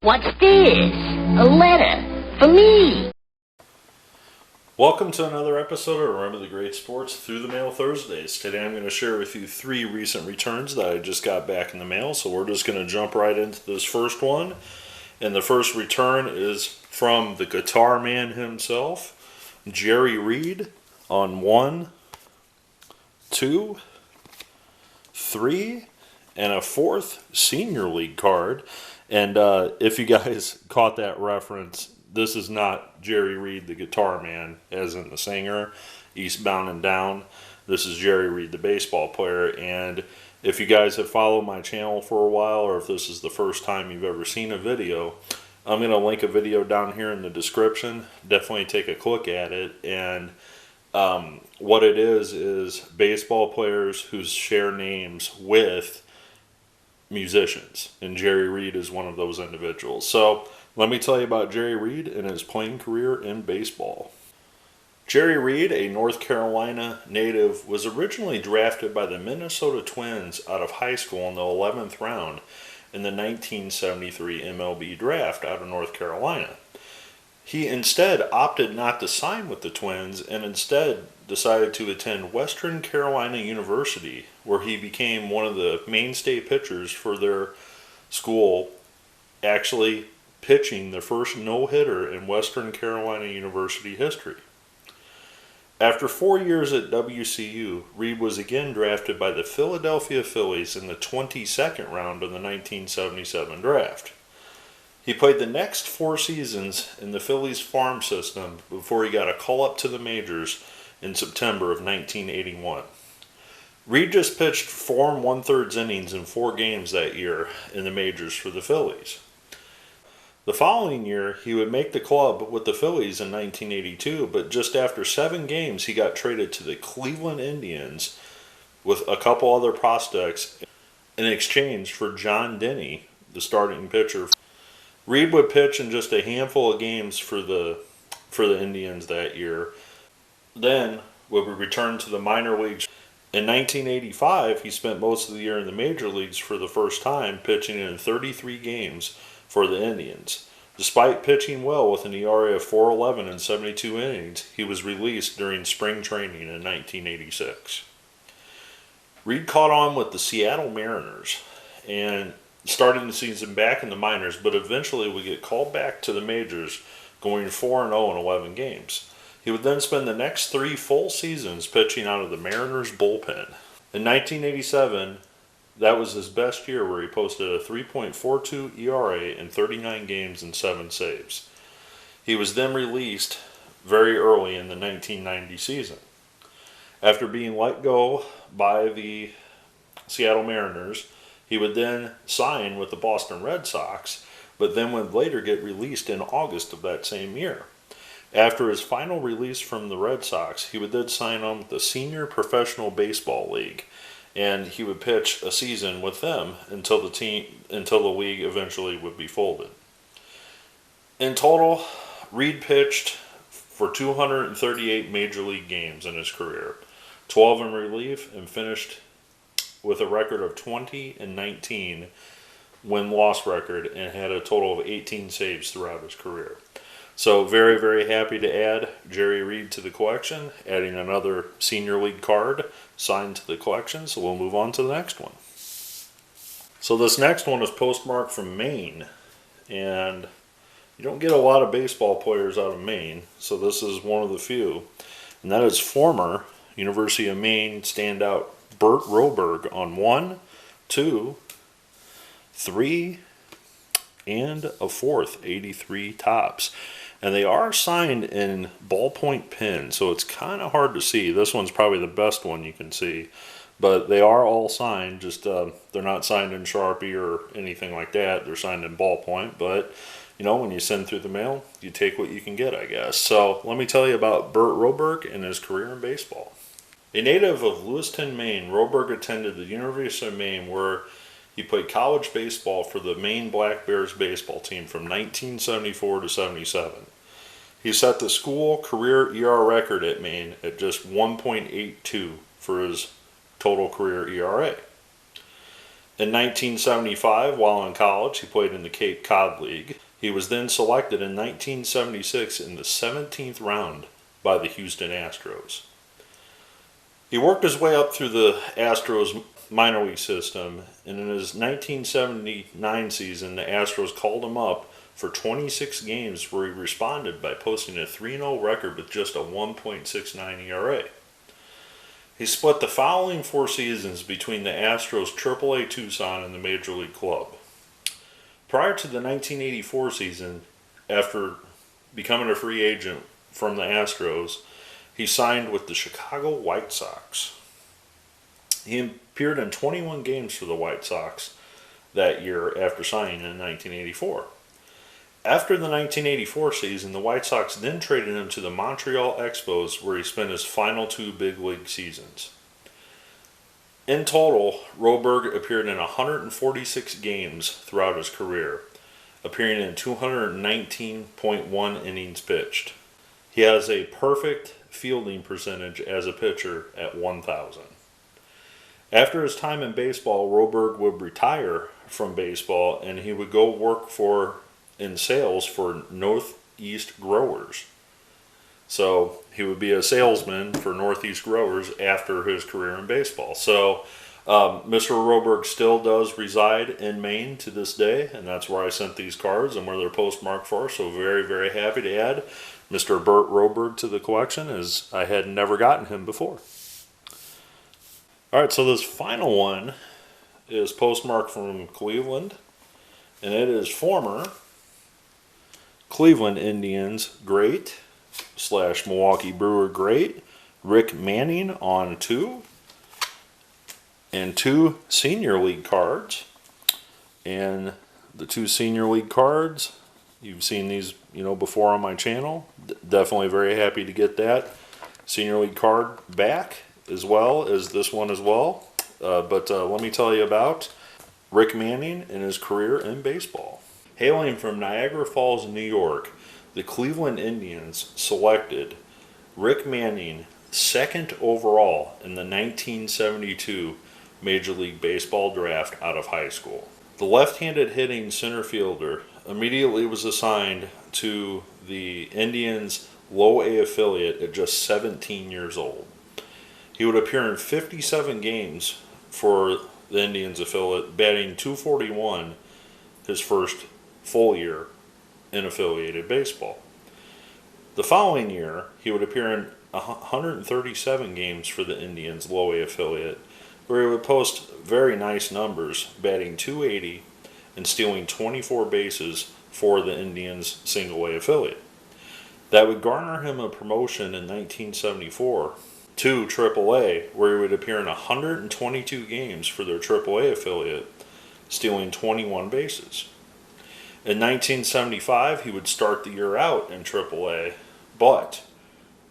What's this? A letter for me. Welcome to another episode of Remember the Great Sports Through the Mail Thursdays. Today I'm going to share with you 3 recent returns that I just got back in the mail. So we're just going to jump right into this first one. And the first return is from the guitar man himself, Jerry Reed, on 1, 2, 3, and a 4th Senior League card. And if you guys caught that reference, this is not Jerry Reed, the guitar man, as in the singer, Eastbound and Down. This is Jerry Reed, the baseball player. And if you guys have followed my channel for a while, or if this is the first time you've ever seen a video, I'm going to link a video down here in the description. Definitely take a look at it. And what it is baseball players who share names with musicians, and Jerry Reed is one of those individuals. So let me tell you about Jerry Reed and his playing career in baseball. Jerry Reed, a North Carolina native, was originally drafted by the Minnesota Twins out of high school in the 11th round in the 1973 MLB draft out of North Carolina. He instead opted not to sign with the Twins and instead decided to attend Western Carolina University, where he became one of the mainstay pitchers for their school, actually pitching the first no-hitter in Western Carolina University history. After 4 years at WCU, Reed was again drafted by the Philadelphia Phillies in the 22nd round of the 1977 draft. He played the next 4 seasons in the Phillies farm system before he got a call-up to the majors in September of 1981. Reed just pitched 4 1/3 innings in 4 games that year in the majors for the Phillies. The following year, he would make the club with the Phillies in 1982, but just after 7 games, he got traded to the Cleveland Indians with a couple other prospects in exchange for John Denny, the starting pitcher. Reed would pitch in just a handful of games for the Indians that year, then would return to the minor leagues. In 1985, he spent most of the year in the major leagues for the first time, pitching in 33 games for the Indians. Despite pitching well with an ERA of 4.11 in 72 innings, he was released during spring training in 1986. Reed caught on with the Seattle Mariners and started the season back in the minors, but eventually would get called back to the majors, going 4-0 in 11 games. He would then spend the next 3 full seasons pitching out of the Mariners bullpen. In 1987, that was his best year, where he posted a 3.42 ERA in 39 games and 7 saves. He was then released very early in the 1990 season. After being let go by the Seattle Mariners, he would then sign with the Boston Red Sox, but then would later get released in August of that same year. After his final release from the Red Sox, he would then sign on with the Senior Professional Baseball League, and he would pitch a season with them until the league eventually would be folded. In total, Reed pitched for 238 major league games in his career, 12 in relief, and finished with a record of 20-19 win-loss record, and had a total of 18 saves throughout his career. So very, very happy to add Jerry Reed to the collection, adding another Senior League card signed to the collection. So we'll move on to the next one. So this next one is postmarked from Maine, and you don't get a lot of baseball players out of Maine, so this is one of the few, and that is former University of Maine standout Bert Roberge on 1, 2, 3, and a 4th 83 tops. And they are signed in ballpoint pen, so it's kind of hard to see. This one's probably the best one you can see. But they are all signed, just they're not signed in Sharpie or anything like that. They're signed in ballpoint, but you know, when you send through the mail, you take what you can get, I guess. So let me tell you about Bert Roberge and his career in baseball. A native of Lewiston, Maine, Roberge attended the University of Maine, where he played college baseball for the Maine Black Bears baseball team from 1974 to 77. He set the school career ERA record at Maine at just 1.82 for his total career ERA. In 1975, while in college, he played in the Cape Cod League. He was then selected in 1976 in the 17th round by the Houston Astros. He worked his way up through the Astros minor league system, and in his 1979 season, the Astros called him up for 26 games where he responded by posting a 3-0 record with just a 1.69 ERA. He split the following 4 seasons between the Astros AAA Tucson and the Major League Club. Prior to the 1984 season, after becoming a free agent from the Astros, he signed with the Chicago White Sox. He appeared in 21 games for the White Sox that year after signing in 1984. After the 1984 season, the White Sox then traded him to the Montreal Expos, where he spent his final 2 big league seasons. In total, Roberge appeared in 146 games throughout his career, appearing in 219.1 innings pitched. He has a perfect fielding percentage as a pitcher at 1,000. After his time in baseball, Roberge would retire from baseball and he would go work in sales for Northeast Growers. So he would be a salesman for Northeast Growers after his career in baseball. So Mr. Roberge still does reside in Maine to this day, and that's where I sent these cards and where they're postmarked for. So very, very happy to add Mr. Bert Roberge to the collection, as I had never gotten him before. All right, so this final one is postmarked from Cleveland, and it is former Cleveland Indians great / Milwaukee Brewer great Rick Manning on 2, and 2 senior league cards. And the 2 senior league cards, you've seen these before on my channel. Definitely very happy to get that senior league card back, as well as this one as well. But let me tell you about Rick Manning and his career in baseball. Hailing from Niagara Falls, New York, the Cleveland Indians selected Rick Manning 2nd overall in the 1972 Major League Baseball draft out of high school. The left-handed hitting center fielder immediately was assigned to the Indians' Low A affiliate at just 17 years old. He would appear in 57 games for the Indians affiliate, batting .241 his first full year in affiliated baseball. The following year, he would appear in 137 games for the Indians' Low A affiliate, where he would post very nice numbers, batting .280 and stealing 24 bases for the Indians' Single A affiliate. That would garner him a promotion in 1974 to AAA, where he would appear in 122 games for their AAA affiliate, stealing 21 bases. In 1975, he would start the year out in AAA, but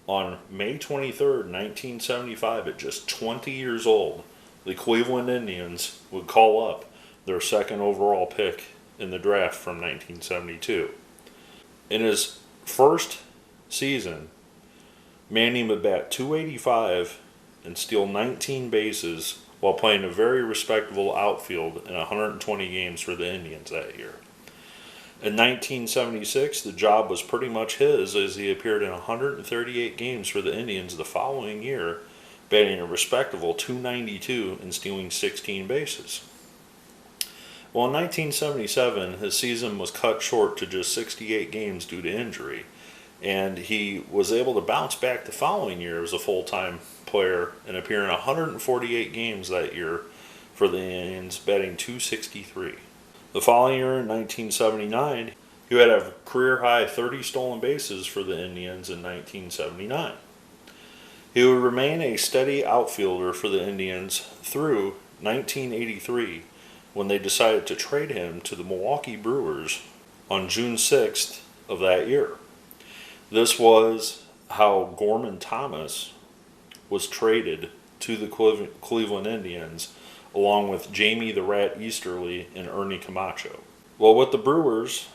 on May 23rd, 1975, at just 20 years old, the Cleveland Indians would call up their 2nd overall pick in the draft from 1972. In his first season, Manning would bat .285 and steal 19 bases while playing a very respectable outfield in 120 games for the Indians that year. In 1976, the job was pretty much his, as he appeared in 138 games for the Indians the following year, batting a respectable .292 and stealing 16 bases. Well, in 1977, his season was cut short to just 68 games due to injury, and he was able to bounce back the following year as a full-time player and appear in 148 games that year for the Indians, batting .263. The following year, in 1979, he would have career-high 30 stolen bases for the Indians in 1979. He would remain a steady outfielder for the Indians through 1983, when they decided to trade him to the Milwaukee Brewers on June 6th of that year. This was how Gorman Thomas was traded to the Cleveland Indians, along with Jamie the Rat Easterly and Ernie Camacho. Well, with the Brewers,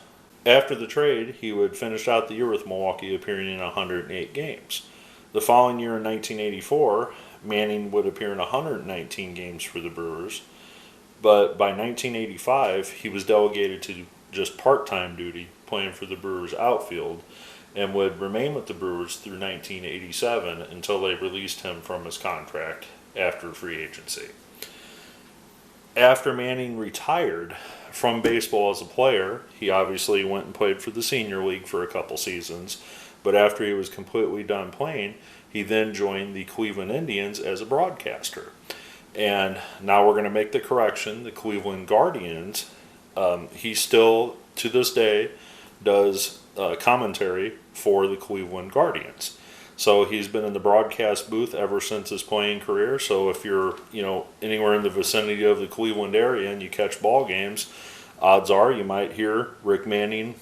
after the trade, he would finish out the year with Milwaukee, appearing in 108 games. The following year, in 1984, Manning would appear in 119 games for the Brewers, But by 1985, he was delegated to just part-time duty, playing for the Brewers outfield, and would remain with the Brewers through 1987 until they released him from his contract after free agency. After Manning retired from baseball as a player, he obviously went and played for the senior league for a couple seasons, but after he was completely done playing, he then joined the Cleveland Indians as a broadcaster. And now we're going to make the correction. The Cleveland Guardians, he still, to this day, does commentary for the Cleveland Guardians. So he's been in the broadcast booth ever since his playing career. So if you're, anywhere in the vicinity of the Cleveland area and you catch ball games, odds are you might hear Rick Manning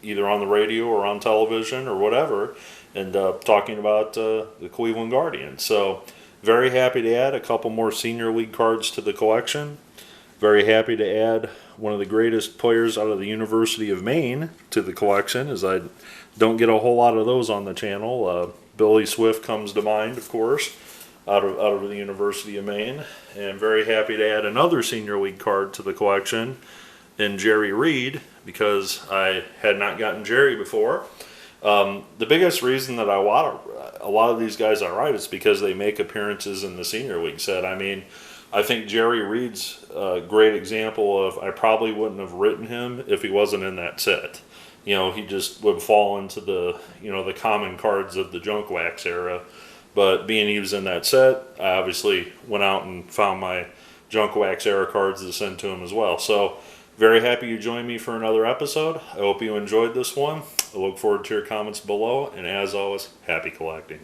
either on the radio or on television or whatever, and talking about the Cleveland Guardians. So very happy to add a couple more senior league cards to the collection. Very happy to add one of the greatest players out of the University of Maine to the collection, as I don't get a whole lot of those on the channel. Billy Swift comes to mind, of course, out of the University of Maine. And very happy to add another senior league card to the collection in Jerry Reed, because I had not gotten Jerry before. The biggest reason that I want a lot of these guys I write is because they make appearances in the senior league set. I mean, I think Jerry Reed's a great example of, I probably wouldn't have written him if he wasn't in that set. He just would fall into the, the common cards of the junk wax era. But being he was in that set, I obviously went out and found my junk wax era cards to send to him as well. So very happy you joined me for another episode. I hope you enjoyed this one. I look forward to your comments below. And as always, happy collecting.